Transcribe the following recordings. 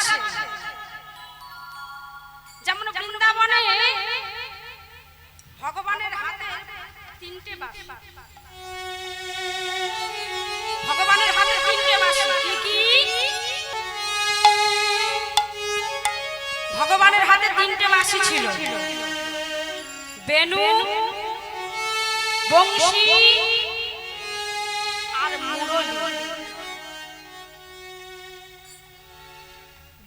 বাজাচ্ছে, যেমন বৃন্দাবনে ভগবানের হাতে তিনটে বাঁশি, ভগবানের হাতে তিনটে বাঁশি। কি কি? ভগবানের হাতে তিনটে বাঁশি ছিল, বেনু, বংশী আর মুরলী।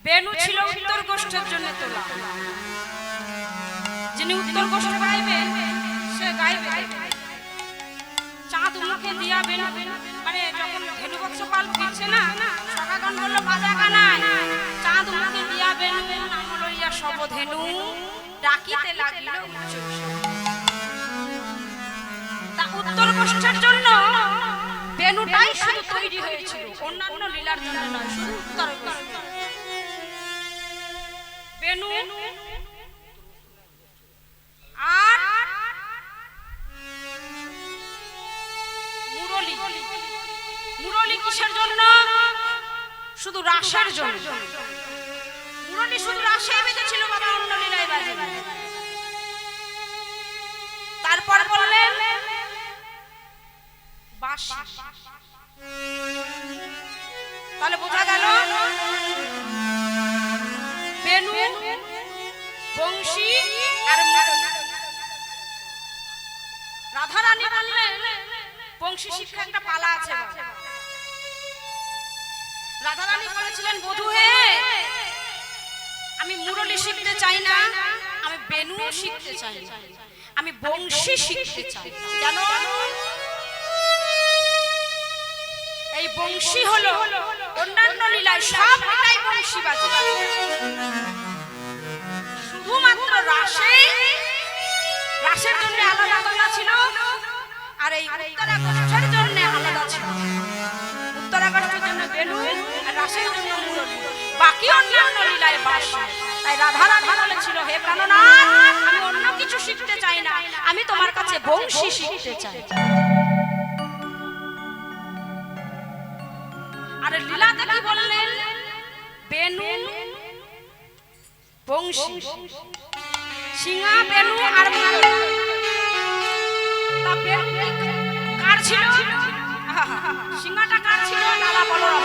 বেনু ছিল উত্তর গোষ্ঠের জন্য তোলা, যিনি উত্তর গোষ্ঠ গাইবে সে গাইবে চাঁদ মুখে দিয়া বেনু, মানে যখন ধেনুবংশ পাল ফিরছে না, সখাগণ বললো বাজা কানাই, চাঁদ মুখে দিয়া বেনু নাম লইয়া সবধেনু ডাকিতে লাগিল উচ্চ। তা উত্তর গোষ্ঠের জন্য বেনুটাই শুধু তৈরি হয়েছিল, অন্যান্য লীলার জন্য নয়, শুধু উত্তর গোষ্ঠ। বেনু আর মুরলী। মুরলী কিসের জন্য? শুধু রাসের জন্য। মুরলী শুধু রাসে বেজেছিল বাবা, অন্য লীলায় বাজে। তারপর বললেন বাঁশি। তাহলে বোঝা গেল বেনু, বংশী আর মুরলী। রাধারানী বললেন বংশী শিক্ষা একটা পালা আছে। রাধারানী বলেছিলেন বধূ হে, আমি মুরলী শিখতে চাই না, আমি বেনু শিখতে চাই না, আমি বংশী শিখতে চাই। জানো এই বংশী হলো অন্যান্য লীলায় সব লীলায় বংশী বাজে, শুধুমাত্র রাসে, রাসের জন্য আলাদা তোলা ছিল, আর এই উত্তরাগষ্ঠের জন্য আলাদা ছিল। উত্তরাগষ্ঠের জন্য বেনু আর রাসের জন্য মুরলী, বাকি অন্যান্য লীলায় বাঁশি। তাই রাধারানী বলেছিল হে প্রাণনাথ, আমি অন্য কিছু শিখতে চাই না, আমি তোমার কাছে বংশী শিখতে চাই। আর লীলাতে কি বললেন? বেনু, বংশী, সিংহা, বেনু আর মুরলী। তা বেনু কার ছিল? সিংহাটা কার ছিল? নালা বলরাম।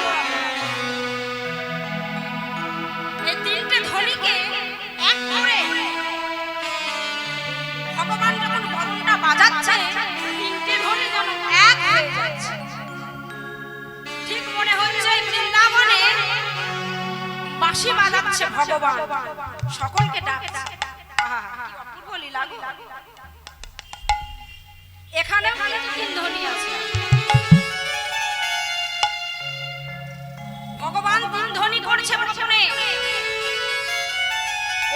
এই তিনটে ধ্বনিকে এক করে ভগবান যখন বরণটা বাজাচ্ছে, তিনটে ধ্বনি যেন এক হয়ে যাচ্ছে। ঠিক মনে হচ্ছে বৃন্দাবনে বাঁশি বাজাচ্ছে ভগবান, সকলকে ডাকছে। কি অপূর্ব লীলা গো! এখানে তিন ধ্বনি আছে, ভগবান তিন ধ্বনি করছে প্রথমে।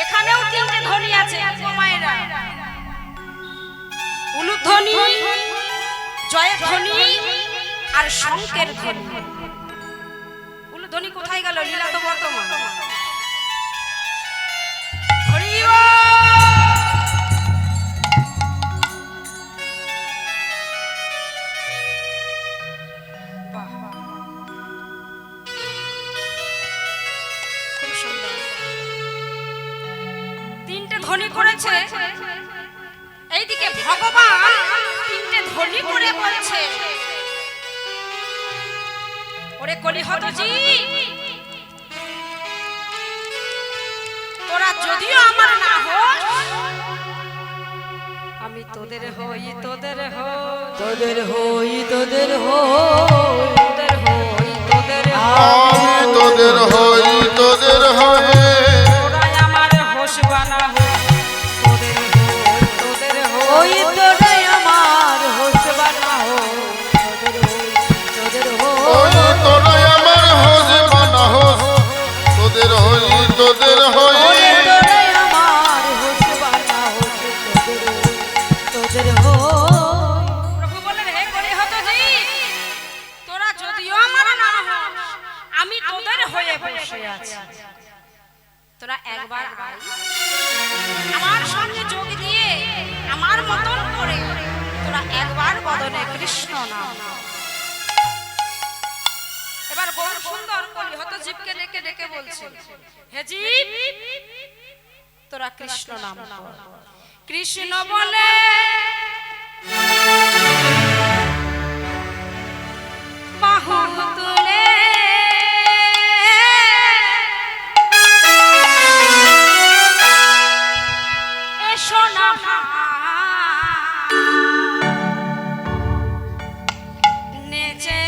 এখানেও তিনটে ধ্বনি আছে মায়েরা, উলুধ্বনি, জয়ের ধ্বনি আর শঙ্কের ধ্বনি। উলুধ্বনি কোথায় গেল? লীলা তো বর্তমান। তিনটে ধ্বনি করেছে, এইদিকে ভগবান তিনটে ধ্বনি করে বলছে ওরে কলিহতজি, তোরা যদিও আমার না হোস, আমি তোদের হই, তোদের হই, তোদের হই, তোদের হই, তোদের হই, তোদের আমি তোদের হই, তোদের হই, তোরাই আমার হোস বানা হই, তোদের হই, তোদের হই, তোরাই আমার হোস বানা হই, তোদের হই, তোরাই আমার হোস বানা হোস, তোদের হই, তোদের হই, তোরাই আমার হোস বানা হোস, তোদের হই। প্রভু বলেন হে কলিহতজি, তোরা যদিও আমার না হোস, আমি তোদের হয়ে বসে আছি। তোরা একবার আয়, আমার সঙ্গে যোগ দিয়ে আমার মতন করে তোরা একবার বদনে কৃষ্ণ নাম। এবার গৌর সুন্দর কলিহত জীবকে ডেকে ডেকে বলছেন, হেজি তোরা কৃষ্ণ নাম কর। কৃষ্ণ বলে বাহু তুলে এসো না নেচে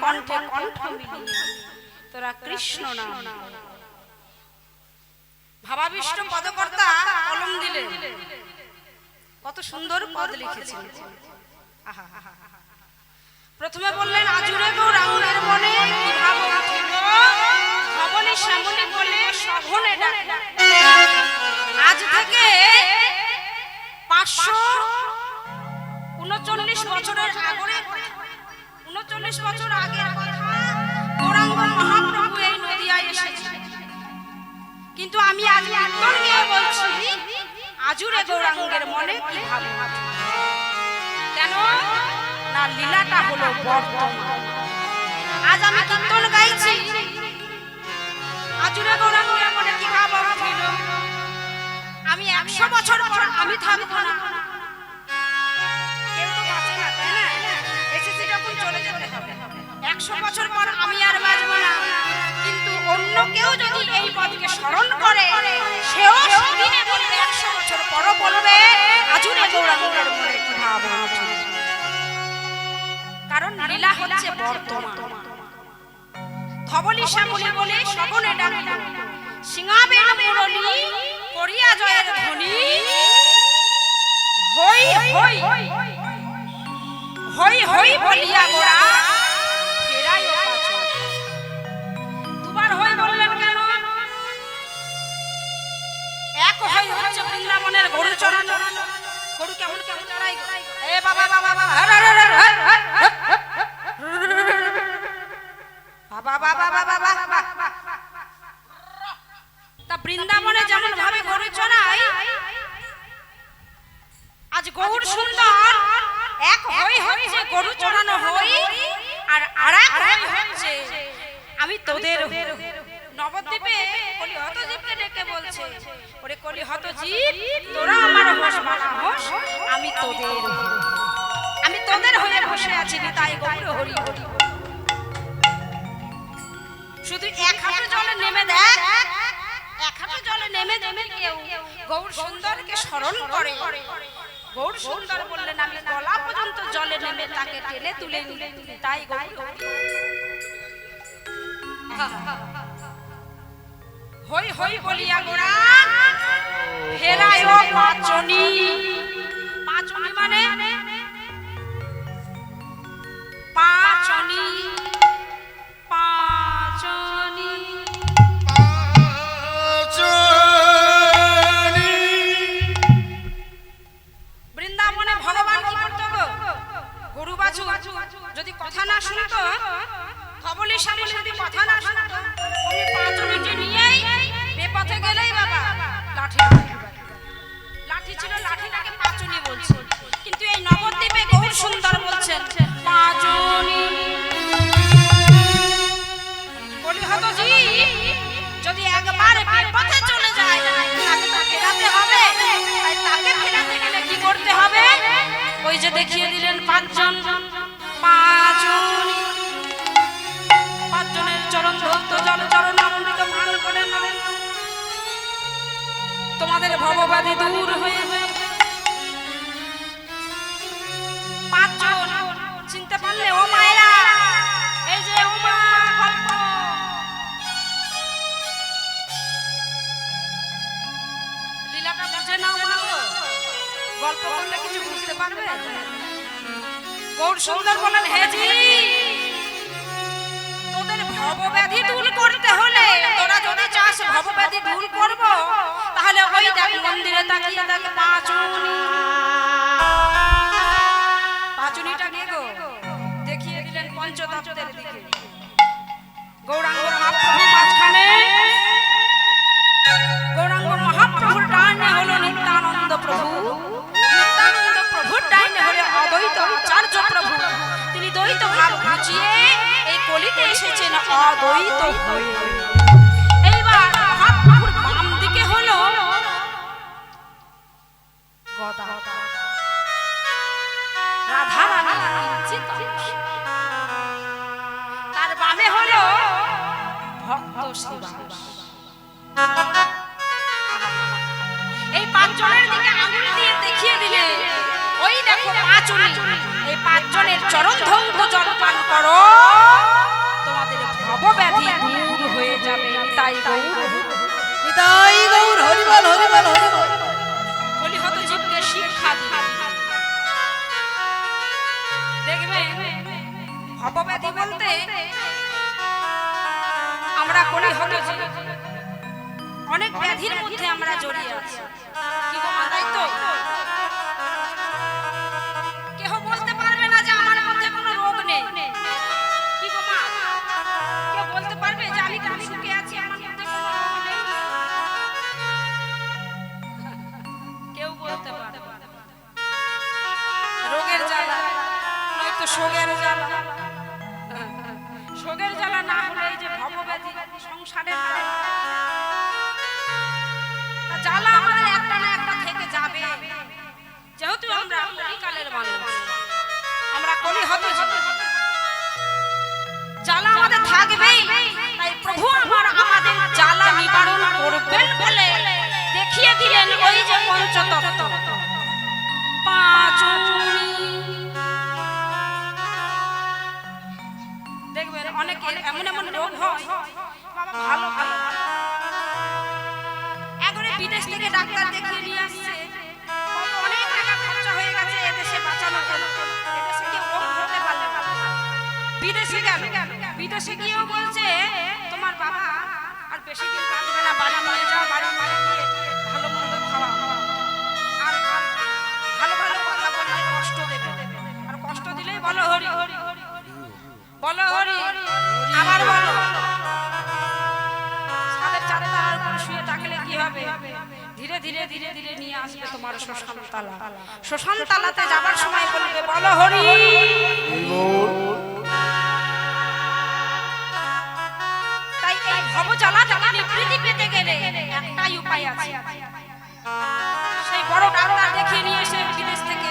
কণ্ঠে কণ্ঠ মিলিয়ে তোরা কৃষ্ণ নাম ভাবাবিষ্ট পদকর্তা কলম দিলে কত সুন্দর পদ লিখেছেন। প্রথমে বললেন আজুরে গৌরাঙ্গের মনে কি ভাব উঠিল, ভবনে শ্যামলে বলে শোভনে ডাক আজ থেকে 539 বছরের আগের 39 বছর আগের কথা গৌরাঙ্গ মহাপ্রভু এই নদিয়ায় এসেছে। কিন্তু আমি আজ উত্তর গিয়ে বলছি আজুরে গৌরাঙ্গের মনে কি ভাবে, কেন না লীলাটা হলো বর্তমান। আজ আমি কীর্তন গাইছি, আজুরে গৌরাঙ্গের মনে কি ভাবা ছিল আমি 100 বছর পর আমি থাকবো না, কেউ তো বাঁচে না, তাই না? এসেছি যখন চলে যেতে হবে। 100 বছর পর আমি আর বাঁচবো না, কিন্তু অন্য কেউ যদি এই পথকে স্মরণ করে সেও সেদিনে বলবে, 100 বছর পরও বলবে আজুরে গৌরাঙ্গের মনে কি ভাবা। কারণ লীলা হচ্ছে বর্তমান। ধবলি শ্যামলি বলে শ্রবণে ডাকিল, সিংহাবেন মুরলী করিয়া জয়ের ধ্বনি, হই হই হই হই বলিয়া গোরা ফেরাই পাছন। দুবার হই বললেন কেন? এক হই হচ্ছে বৃন্দাবনের গরু চড়ানো। গরু কেমন কেমন চড়াই, এ বাবা বাবা বাবা তা বৃন্দাবনে যেমন ভাবে গরু চড়াই, আজ গৌর সুন্দর এক হই হচ্ছে গরু চড়ানো হই, আর আরেক হই হচ্ছে আমি তোদের। নবদ্বীপে কলিহত জীবকে ডেকে বলছে, ওরে কলিহত জীব, তোরা আমার হোস বানা হোস, আমি তোদের, আমি তোদের হয়ে বসে আছি। তাই গৌর হরি হরি। শুধু এক হাঁটু জলে নেমে দেখ, এক হাঁটু জলে নেমে নেমে কেউ গৌর সুন্দরকে স্মরণ করে। গৌর সুন্দর বললেন আমি গলা পর্যন্ত জলে নেমে তাকে টেনে তুলে নিলে, তাই গৌর হই হই বলিয়া গোরা ফেরায় পাঁচনি। পাঁচনি মানে পাঁচনি, পাঁচনি বৃন্দাবনে ভগবান কি করতো গো? গরু বাছু যদি কথা না শুনতো, ধবলি শ্যামলি যদি কথা না শুনতো, উনি পাঁচনিটি নিয়েই বেপথে গেলেই বাবা লাঠি, লাঠি ছিল, লাঠিটাকে পাঁচনি বলছে। কিন্তু এই নবদ্বীপে গৌর সুন্দর বলছেন পাঁচনি। কলিহত জি যদি একবার বেপথে চলে যায় তাকে তো ফেরাতে হবে, তাই তাকে ফেরাতে গেলে কি করতে হবে? ওই যে দেখিয়ে দিলেন পাঁচজন, পাঁচনি, পাঁচজনের চরণ ধৌত জল চরণ অমৃত পান করে নাও, তোমাদের ভববাদী দূর হয়ে যায়। পাঁচজন চিনতে পারলে ও মায়েরা, এই যে ও মা গল্প, লীলাটা বুঝে নাও মা গো, গল্প করলে কিছু বুঝতে পারবে। গৌর সুন্দর বলেন হে জি, তোদের ভবব্যাধি দূর করতে হলে, তোরা যদি চাস ভবব্যাধি দূর করব, তাহলে ওই দেখ মন্দিরে তাকিয়ে দেখ পাঁচনি। পাঁচনিটা কে গো? দেখিয়ে দিলেন পঞ্চতত্ত্বের দিকে। গৌরাঙ্গ মহাপ্রভু মাঝখানে, গৌরাঙ্গ মহাপ্রভুর ডাইনে হলো নিত্যানন্দ প্রভু, নিত্যানন্দ প্রভুর ডাইনে হলো অদ্বৈত আচার্য প্রভু। তিনি দ্বৈত ভাব ঘুচিয়ে এই কলিতে এসেছেন অদ্বৈত হয়ে। এইবার মহাপ্রভুর বাম দিকে হলো গদা, রাধা রানী তার বামে হলো ভক্ত সেবা। এই পাঁচজনের দিকে আঙুল দিয়ে দেখিয়ে দিলে, ওই দেখো পাঁচনি, এই পাঁচজনের চরণ ধৌত জল পান করো, তোমাদের ভবব্যাধি দূর হয়ে যাবে। তাই গৌর, নিতাই গৌর হরি বল হরি বল হরি বল। কলিহত জীবকে শিক্ষা দিন। দেখবে ভবব্যাধি বলতে আমরা কলিহত জীব অনেক ব্যাধির মধ্যে আমরা জড়িয়ে আছি। কি গো মা, তাই তো? কেহ বলতে পারবে না যে আমার মধ্যে কোনো রোগ নেই। কি গো মা, কেউ বলতে পারবে যে আমি খুব সুখে আছি, আমার মধ্যে কোনো রোগ নেই? কেউ বলতে পারবে না। রোগের জ্বালা নয়তো শোকের জ্বালা, শোকের জ্বালা না হলে এই যে ভবব্যাধি সংসারের জ্বালা আমাদের একটা না একটা থেকে যাবে। যেহেতু আমরা কলিকালের মানুষ, আমরা কলি হতে জ্বালা আমাদের থাকবেই। তাই প্রভু আমাদের জ্বালা নিবারণ করবেন বলে দেখিয়ে দিলেন ওই যে পঞ্চতত্ত্ব দেখবেন অনেকের এমন এমন রোগ হয়, বাবা ভালো ভালো একবারে বিদেশ থেকে ডাক্তার দেখিয়ে নিয়ে আসছে, অনেক টাকা খরচা হয়ে গেছে এদেশে বাঁচানোর জন্য। এদেশে কি রোগ হতে পারলে বিদেশে গেল, বিদেশে গিয়েও বলছে তোমার বাবা আর বেশি দিন বাঁচবে না, বাড়ি নিয়ে যাও, বাড়ি নিয়ে গিয়ে ভালো মন্দ খাওয়া, আর ভালো ভালো কথা বললে কষ্ট দেবে, আর কষ্ট দিলেই বলো হরি হরি বলো হরি, আবার বলো। সাদের চারতলার উপর শুয়ে থাকলে কি হবে? ধীরে ধীরে ধীরে ধীরে নিয়ে আসবে তোমার শ্মশান তালা। শ্মশান তালাতে যাবার সময় বলবে বলো হরি। তাই এই ভবজ্বালা থেকে নিবৃত্তি পেতে গেলে একটাই উপায় আছে, সেই বড় ডাক্তার দেখিয়ে নিয়ে এসে বিদেশ থেকে।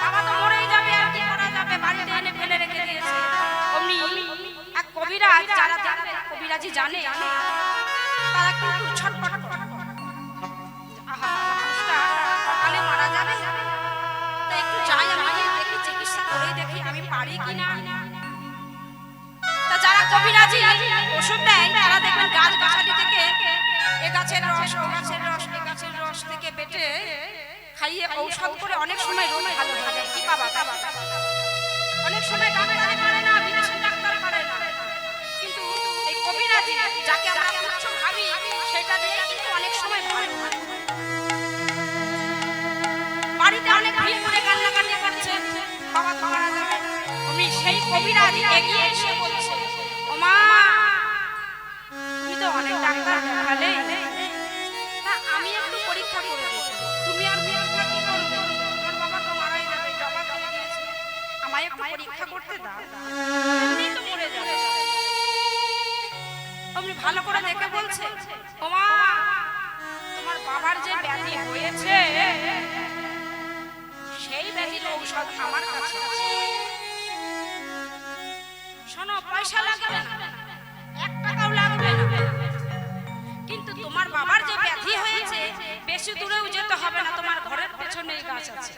বাবা তো মরেই যাবে, আর কি করা যাবে, বাড়িতে এনে ফেলে রেখে দিয়েছে। অমনি এক কবিরাজ, যারা কবিরাজি জানে তারা কিন্তু ছটফট করে, আহা মানুষটা সকালে মারা যাবে, তাই একটু যাই আমি দেখি, চিকিৎসা করেই দেখি আমি পারি কিনা। তা যারা কবিরাজি ওষুধ দেয় তারা দেখবেন গাছ গাছালি থেকে এ গাছের রস, ও গাছের রস, এ গাছের রস থেকে বেটে খাইয়ে ঔষধ করে অনেক সময় রোগ ভালো হয়ে যায়। কি বাবা, অনেক সময় ডাক্তার পারে না, বিদেশের ডাক্তার পারে না, কিন্তু এই কবিরাজি যাকে আমরা তুচ্ছ ভাবি সেটা দিয়ে কিন্তু অনেক সময় ভালো হয়। বাড়িতে অনেক ভিড় করে কান্নাকাটি করছে, বাবা তো মারা যাবে, আমি সেই কবিরাজি এগিয়ে এসে বলছে ও মা তুমি তো অনেক ডাক্তার দেখালে, আমি একটু পরীক্ষা করে দিই। তুমি আর পরীক্ষা কি করবে? তোমার বাবা তো মারাই যাবে, জবাব দিয়ে দিয়েছে, আমায় একটু পরীক্ষা করতে দাও, এমনি তো মরে যাবে। আপনি ভালো করে দেখে বলছে ও মা তোমার বাবার যে ব্যাধি হয়েছে সেই ব্যাধির ঔষধ আমার কাছে আছে। শোনো, পয়সা লাগবে না, 1 টাকাও লাগবে না, কিন্তু তোমার বাবার যে ব্যাধি হয়েছে বেশি দূরেও যেতে হবে না, তোমার ঘরের পেছনেই গাছ আছে।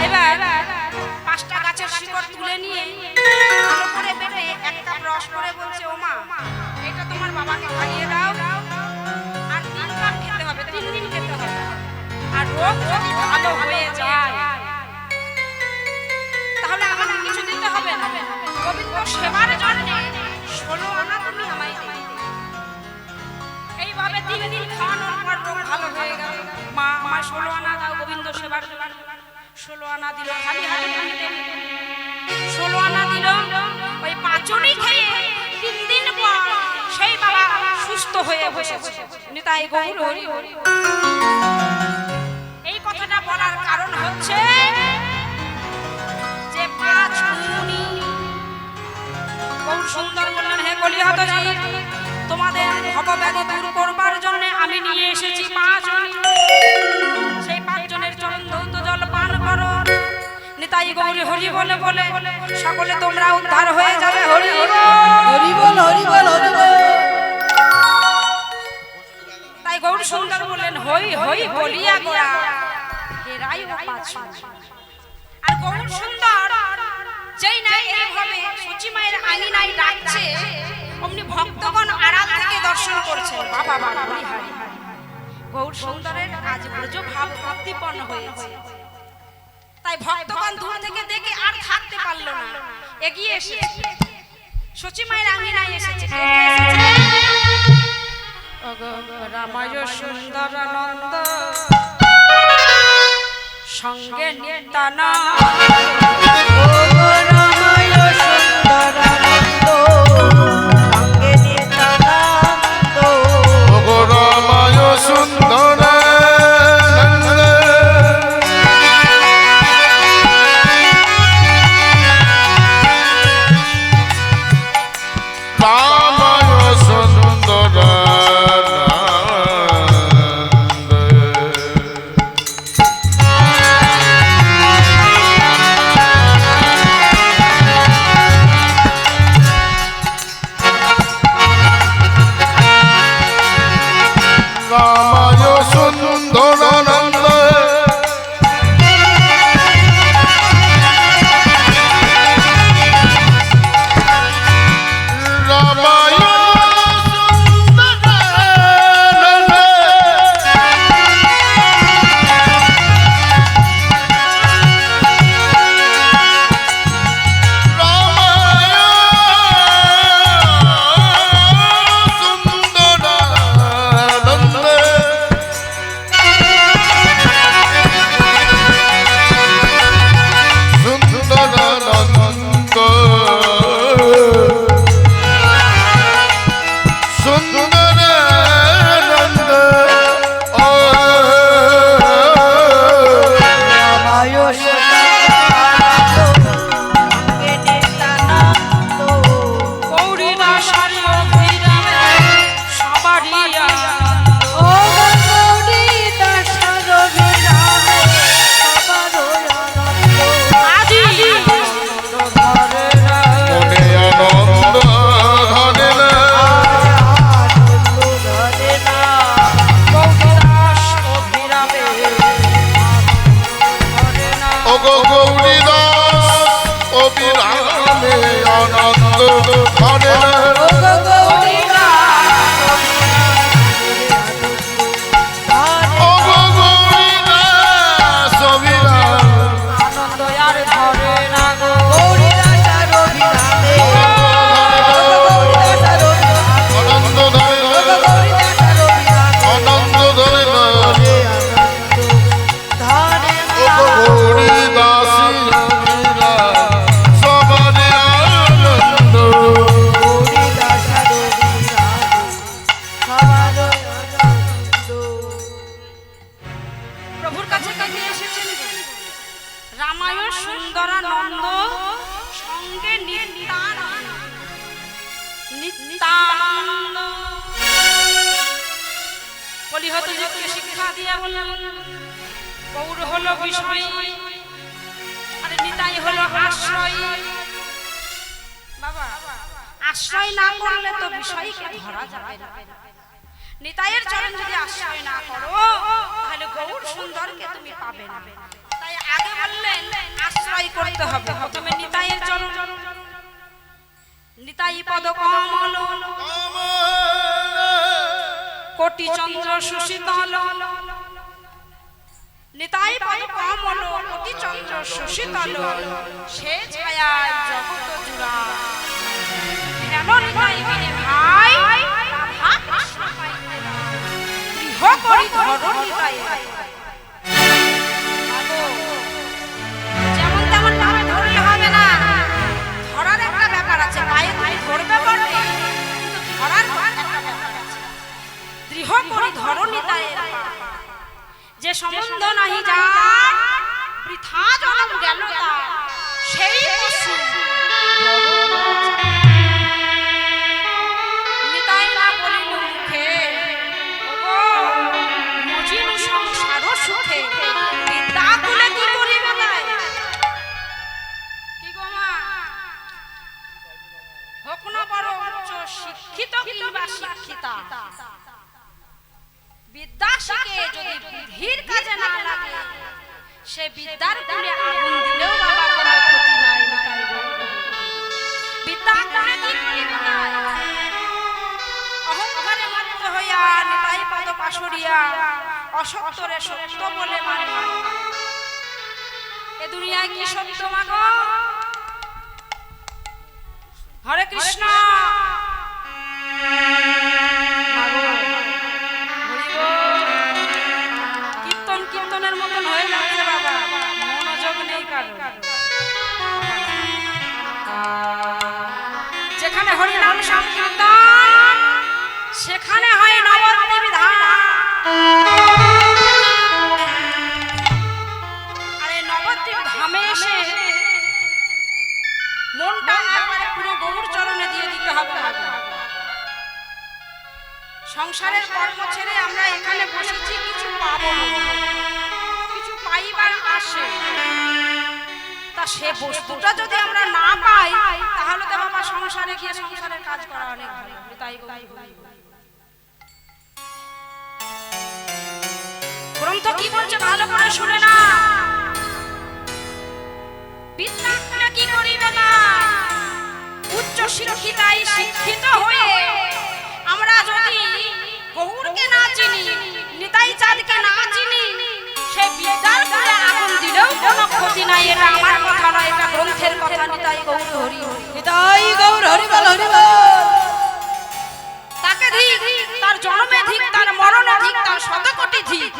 এবার 5টা গাছের শিকড় তুলে নিয়ে ভালো করে বেটে 1 কাপ রস করে বলছে ও মা এটা তোমার বাবাকে খাইয়ে দাও, আর 3 কাপ খেতে হবে, 3 দিন খেতে হবে, আর রোগ যদি ভালো হয়ে যায় তাহলে আমাকে কিছু দিতে হবে না, গোবিন্দ সেবার জন্য 16 আনা তুমি আমায় দিবে। এইভাবে 3 দিন খাওয়ানোর পর রোগ ভালো হয়ে গেল। মা আমার 16 আনা দাও গোবিন্দ সেবার জন্য। 16 আনা দিল, খালি হাতে 16 আনা দিল, ওই পাঁচুনি খেয়ে 3 দিন পর সেই বাবা সুস্থ হয়ে বসেছে। নিতাই গৌর হরি হরি। এই কথাটা বলার কারণ হচ্ছে যে 5 মুনি গৌর সুন্দর বললেন হে কলিহতজি তোমাদের ভবব্যাধি দূর করবার জন্য আমি নিয়ে এসেছি 5 জন। সেই 5 জনের চরণ ধৌত জল পান করো। নিতাই গৌর হরি বলে বলে সকলে তোমরা উদ্ধার হয়ে যাবে। হরি হরি বল হরি বল হরি বল। তাই গৌর সুন্দর বললেন হই হই বলিয়া গোরা হেরাই ও 5 জন। আর গৌর সুন্দর যেই না এইভাবে সচিমায়ের আঙিনায় ডাকছে অমনি ভক্তগণ আড়াল থেকে দর্শন করছে। বাবা বাবা হরি হরি। গৌর সুন্দরের আজ ব্রজ ভাব উদ্দীপন হয়েছে, তাই ভক্তগণ দূর থেকে দেখে আর থাকতে পারল না, এগিয়ে এসে সচি মায়ের আঙিনায় এসেছে কে এসেছে ওগো রামায় সুন্দরানন্দ সঙ্গে নিত্যানন্দ ওগো রামায় সুন্দরানন্দ সঙ্গে নিত্যানন্দ ওগো রামায় সুন্দরানন্দ রামায় সুন্দরানন্দ রামায় রামায় সুন্দরানন্দ সঙ্গে নিত্যানন্দ গৌরী দাসারি অভিরামে সবারই আনন্দ ওগো গৌরী দাসার বিরামে সবারই আনন্দ আজি আনন্দ ধরে না মনে আনন্দ ধরে না আনন্দ ধরে না গৌরী দাস অভিরামে ধরে না ওগো গৌরী দাস অবিরামে আনন্দ ধরে না ওগো গৌরী দাস ওগো গৌরী দাস অবিরাম আনন্দ আর ধরে না গো গৌরী দাসার বিরামে গৌরী দাসার বিরামে আনন্দ ধরে না গৌরী দাসার বিরামে আনন্দ ধরে না ধরে ওগো গৌরী দাসী অবিরাম সবার আনন্দ গৌরী দাসার বিরামে সবারই আনন্দ প্রভুর কাছে কাকে এসেছেন রামায়ণ সুন্দরানন্দ সঙ্গে নিত্যানন্দ নিত্যানন্দ কলিহত যুগকে শিক্ষা দিয়া বললেন গৌর হলো বিষয় আর নিতাই হলো আশ্রয় বাবা আশ্রয় না করলে তো বিষয়কে ধরা যাবে না নিতাইয়ের চরণ যদি আশ্রয় না করো তাহলে গৌর সুন্দরকে তুমি পাবে না তাই আগে বললেন আশ্রয় করতে হবে প্রথমে নিতাইয়ের চরণ নিতাই পদ কমল কোটি চন্দ্র সুশীতল নিতাই পদ কমল কোটি চন্দ্র সুশীতল সে ছায়ায় জগত জুড়া কেন নিতাই বিনে ভাই রাধা কৃষ্ণ পাইতে না। গৃহ করি ধরো নিতাই যেমন তেমন ভাবে ধরলে হবে না ধরার একটা ব্যাপার আছে পায়ে তুমি ধরবে বটে কিন্তু ধরার একটা ব্যাপার আছে গৃহ করি ধরো নিতাই যে সম্বন্ধ নাহি যার বৃথা জনম গেল তার সেই পশু নিতাই না বলিল মুখে ওগো মজিন সংসার সুখে বিদ্যা কুলে কি করিবে তাই কি গো মা হোক না বড় উচ্চ শিক্ষিত কিংবা শিক্ষিতা বিদ্যা শিখে যদি বুদ্ধির কাজে না লাগে সে বিদ্যার কুলে আগুন দিলেও বাবা কোনো ক্ষতি নাই নিতাই গো বিদ্যা কুলে কি করিবে তাই অহংকারে মত্ত হইয়া নিতাই পদ পাশরিয়া অসত্যরে সত্য বলে মানে এ দুনিয়ায় কি সত্য মাগো হরে কৃষ্ণ। কীর্তন কীর্তনের মতন হয়ে যাচ্ছে বাবা, মনোযোগ নেই কারো। যেখানে হরিনাম সংকীর্তন সেখানে হয় নবদ্বীপ ধাম। আর এই নবদ্বীপ ধামে এসে মনটা একেবারে পুরো গৌর চরণে দিয়ে দিতে হবে। সংসারের কর্ম ছেড়ে আমরা এখানে বসেছি, কিছু পাবো না, কিছু পাইবার আসে। তা সে বস্তুটা যদি আমরা না পাই তাহলে তো বাবা সংসারে গিয়ে সংসারের কাজ করা অনেক ভালো। তাই গ্রন্থ কি বলছে ভালো করে শুনে না। বিদ্যা কি করিবে না, উচ্চ শিক্ষিতাই শিক্ষিত হয়ে আমরা যদি গৌরকে না চিনি, নিতাই চাঁদকে না চিনি, সে বিদ্যার করে আগুন দিলেও কোনো ক্ষতি নাই। এটা আমার কথা নয়, এটা গ্রন্থের কথা। নিতাই গৌর হরি হরি, নিতাই গৌর হরি বল হরি বল। তাকে ধিক, তার জন্মে ধিক, তার মরণে ধিক, তার শতকোটি ধিক।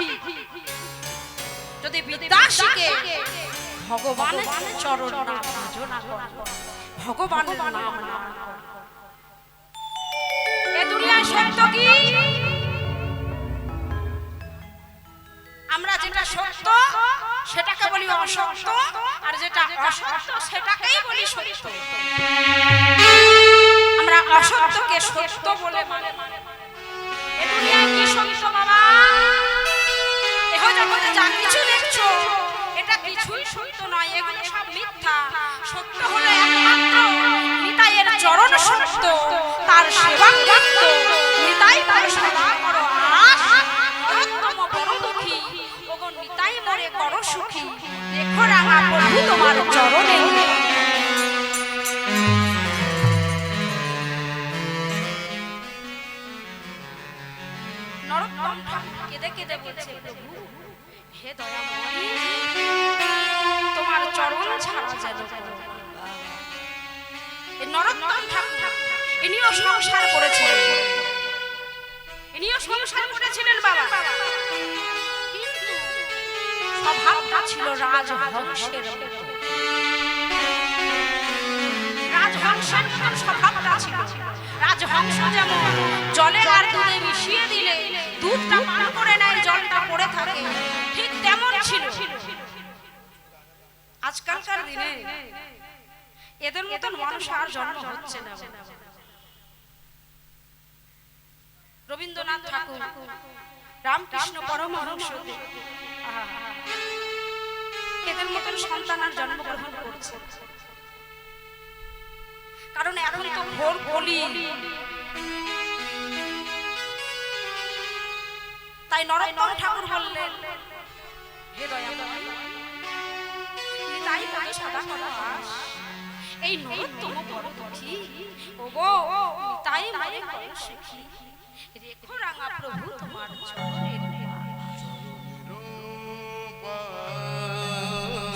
যদি বিদ্যা শিখে ভগবানের চরণ নাম ভজনা করে, ভগবানের নাম না, এ দুনিয়ায় সত্য কি? আমরা যেটা সত্য সেটাকে বলি অসত্য, আর যেটা অসত্য সেটাকেই বলি সত্য। আমরা অসত্যকে সত্য বলে মানে। এ দুনিয়ায় কি সত্য বাবা? এহ জগতে যা কিছু দেখছো এটা কিছুই সত্য নয়, এগুলো সব মিথ্যা। সত্য হলো একমাত্র নিতাইয়ের চরণ সত্য, তার সেবা সত্য। নিতাই তার সেবা করো আস, নরোত্তম বড় দুঃখী, ওগো নিতাই মরে করো সুখী। দেখো রাঙা প্রভু তোমার চরণে। নরোত্তম ঠাকুর কেঁদে কেঁদে বলছে, প্রভু হে দয়াময়, তোমার চরণ ছাড়া যেন। নরোত্তম ঠাকুর ইনিও সংসার করেছিলেন, ইনিও সংসার করেছিলেন বাবা, কিন্তু স্বভাবটা ছিল রাজহংসের মতো। রাজহংসের মতো স্বভাবটা ছিল। রাজহংস যেমন জলে আর দুধে মিশিয়ে দিলে দুধটা পান করে নেয়, জলটা পড়ে থাকে, ঠিক তেমন ছিল। আজকালকার দিনে এদের মতন মানুষ আর জন্ম হচ্ছে না। রবীন্দ্রনাথ ঠাকুর, রামকৃষ্ণ পরমহংস, এদের মতন সন্তান আর জন্মগ্রহণ করছে। কারণ এখন তো ঘোর কলি। তাই নরোত্তম ঠাকুর বললেন, হে দয়াময়, নিতাই বলে সদা কথা বাস, এই নরোত্তম বড় দুঃখী, ওগো নিতাই মরে করো সুখী। রেখো রাঙা প্রভু তোমার চরণের।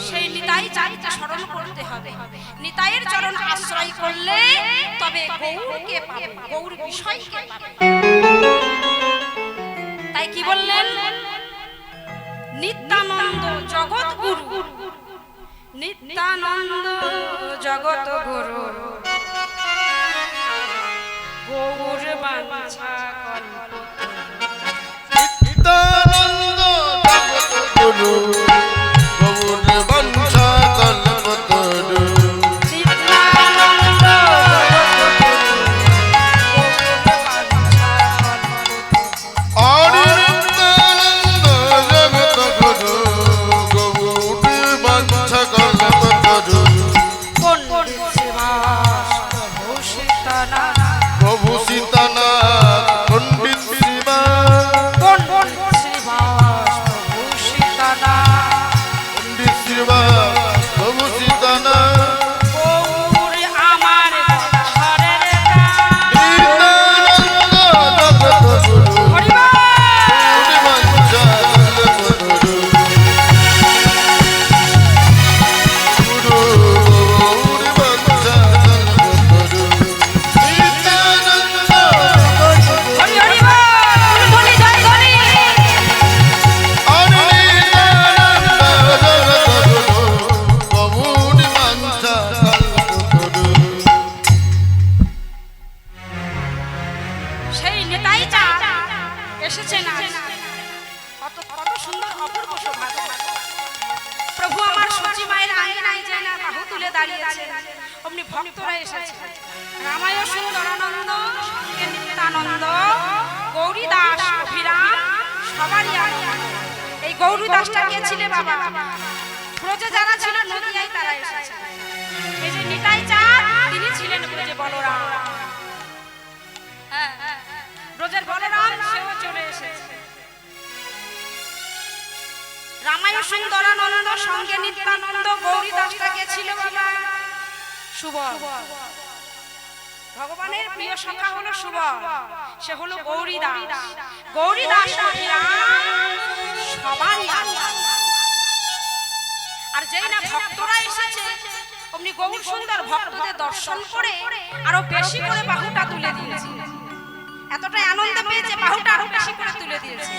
সেই নিতাই চাঁদকে স্মরণ করতে হবে। নিতাইয়ের চরণ আশ্রয় করলে তবে গৌরকে পাবে, গৌর বিষয়কে পাবে। তাই কি বললেন? নিত্যানন্দ জগৎ গুরু, নিত্যানন্দ জগৎ গুরু, গৌর বাঞ্ছা কল্পতরু। নিত্যানন্দ জগৎ গুরু, গৌর বাঞ্ছা কল্পতরু। নিত্যানন্দ জগৎ গুরু, গৌর বাঞ্ছা কল্পতরু। আরে নিত্যানন্দ জগৎ গুরু, গৌর বাঞ্ছা কল্পতরু। পণ্ডিত সেবাস প্রভু সীতানাথ, প্রভু সীতানাথ পণ্ডিত শিবা, পণ্ডিত সেবাস প্রভু সীতানাথ। তুলে দাঁড়িয়েছে, অমনি ভক্তরা এসেছে। রামায় সুন্দরানন্দ, সঙ্গে নিত্যানন্দ, গৌরী দাস, অভিরাম, সবারই আগমন। এই গৌরী দাসটা কে ছিলে বাবা? ব্রজে যারা ছিল নদিয়ায় তারা এসেছে। এই যে নিতাই চাঁদ, তিনি ছিলেন ব্রজে বলরাম। ব্রজের বলরাম সেও চলে এসেছে। রামায় সুন্দরানন্দ, সঙ্গে নিত্যানন্দ, গৌরী দাসটা কে ছিল বাবা? সুবল। ভগবানের প্রিয় সখা হলো সুবল, সে হলো গৌরী দাস। গৌরী দাস সবারই আগমন। আর যেই না ভক্তরা এসেছে, অমনি গৌর সুন্দর ভক্তদের দর্শন করে আরো বেশি করে বাহুটা তুলে দিয়েছে। এতটাই আনন্দ পেয়েছে, বাহুটা আরো বেশি করে তুলে দিয়েছে।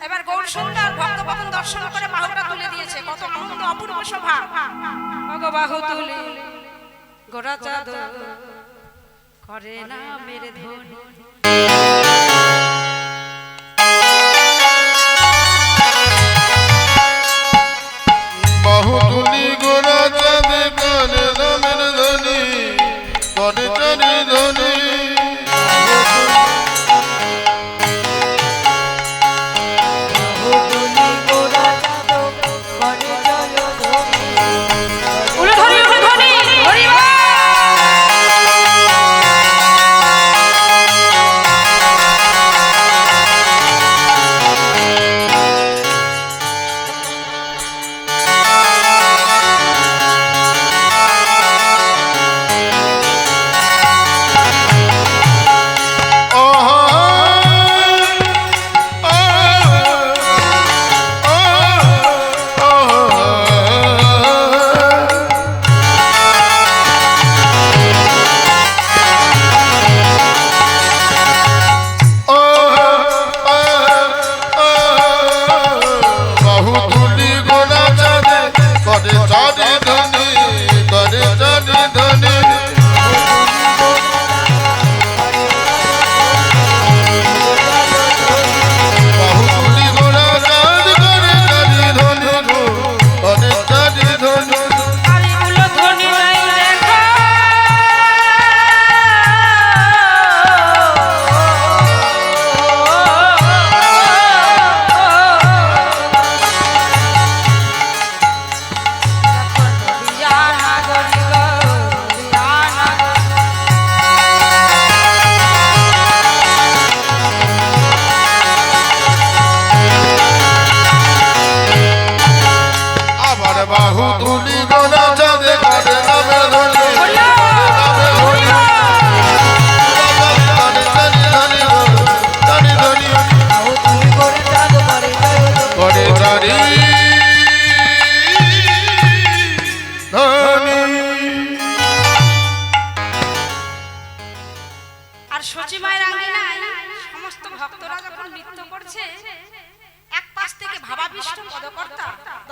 এবার গৌর সুন্দর ভক্তগণ দর্শন করে বাহুটা তুলে দিয়েছে। কত আনন্দ, অপূর্ব শোভা। বাহু তুলে গোরা চাদর করে না মেরে ধন। বাহু তুলি গোরা চাঁদে কানে দামের ধনী, করে চারি ধনী।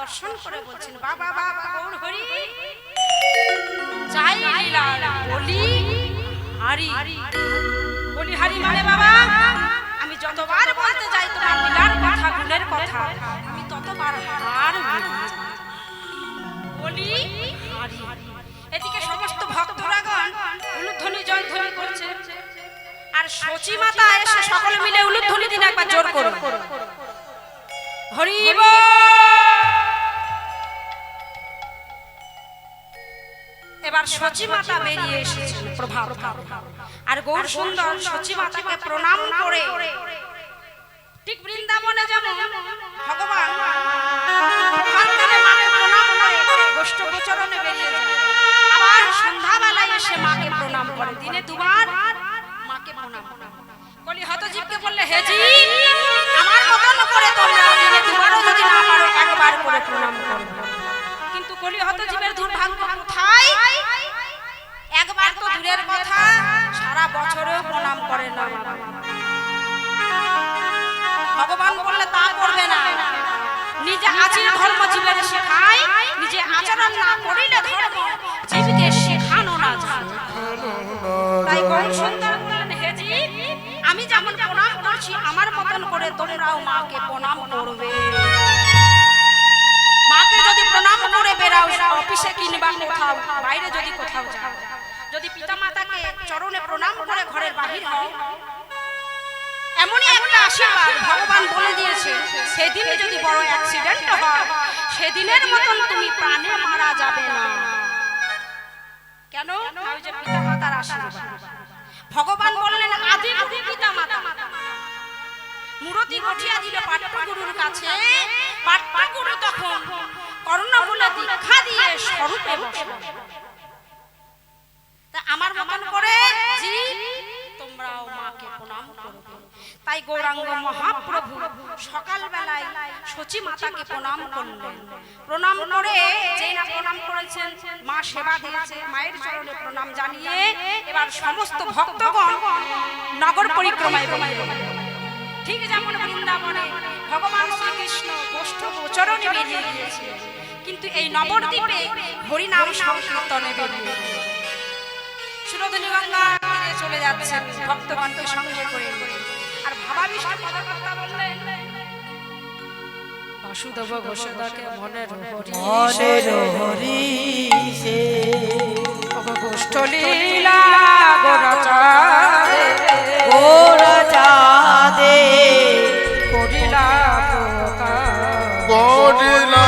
দর্শন করে বলছেন বাবা বাবা গৌর হরি চাই লীলা বলি হারি বলি হারি মানে বাবা আমি যতবার বলতে যাই তোমার লীলার কথা গুণের কথা আমি ততবার হার বলি হারি। এদিকে সমস্ত ভক্তরাগণ উলুধ্বনি জয়ধ্বনি করছে আর সচী মাতা এসে সকলে মিলে উলুধ্বনি দিন একবার জোর করো হরি বল। এবার সচী মাতা বেরিয়ে এসেছেন প্রভাব আর গৌর সুন্দর সচী মাতাকে প্রণাম করে ঠিক বৃন্দাবনে যেমন ভগবান মাকে প্রণাম করে গোষ্ঠ গোচরণে বেরিয়ে যায় আবার সন্ধ্যাবেলায় এসে মাকে প্রণাম করে দিনে দুবার মাকে প্রণাম করে বলি হতজীবকে বললে হে জি আমার মতন করে তোমরা দিনে দুবারও যদি না পারো একবার করে প্রণাম করো কিন্তু কলি হতজীবের দুর্ভাগ্য কোথায় একবার তো দূরের কথা সারা বছরেও প্রণাম করে না ভগবান বললে তা করবে না নিজে আচরণ ধর্ম জীবের শেখায় নিজে আচরণ না করিলে ধর্ম জীবকে শেখানো না যায় তাই গৌর সুন্দর বললেন হে জি আমি যেমন প্রণাম করছি আমার মতন করে তোমরাও মাকে প্রণাম করবে বেরাও অফিসে কিংবা কোথাও বাইরে যদি কোথাও যাও, যদি পিতামাতাকে চরণে প্রণাম করে ঘরের বাহির হও, এমনই একটা আশীর্বাদ ভগবান বলে দিয়েছে, সেদিনে যদি বড় অ্যাক্সিডেন্ট হয় সেদিনের মতন তুমি প্রাণে মারা যাবে না। কেন? ওই যে পিতামাতার আশীর্বাদ। ভগবান বললেন আদি পিতামাতা। মূরতি গঠিয়া দিল পাট্টগুরুর কাছে, পাট্টগুরু তখন কর্ণমূলে দীক্ষা দিয়ে স্বরূপে বসল। তা আমার মতন করে জি তোমরাও মাকে প্রণাম করবে। তাই গৌরাঙ্গ মহাপ্রভু সকাল বেলায় সচী মাতাকে প্রণাম করলেন। প্রণাম করে যেই না প্রণাম করেছেন, মা সেবা দিয়েছে, মায়ের চরণে প্রণাম জানিয়ে এবার সমস্ত ভক্তগণ নগর পরিক্রমায় বেরিয়ে গেল। ঠিক যেমন বৃন্দাবনে ভগবান শ্রীকৃষ্ণ গোষ্ঠ গোচরণে বেরিয়ে গিয়েছে, কিন্তু এই নবদ্বীপে হরিনাম সংকীর্তনে বেরিয়ে গেল। সুরধনী গঙ্গা তীরে চলে যাচ্ছেন ভক্তগণকে সঙ্গে করে। আর ভাবাবিষ্ট পদকর্তা বললেন বাসুদেব গোসদাকে মনের হরি সে গোষ্ঠ লীলা গোরাচারে গোরাচাঁদে করিলা প্রকাশ। করিলা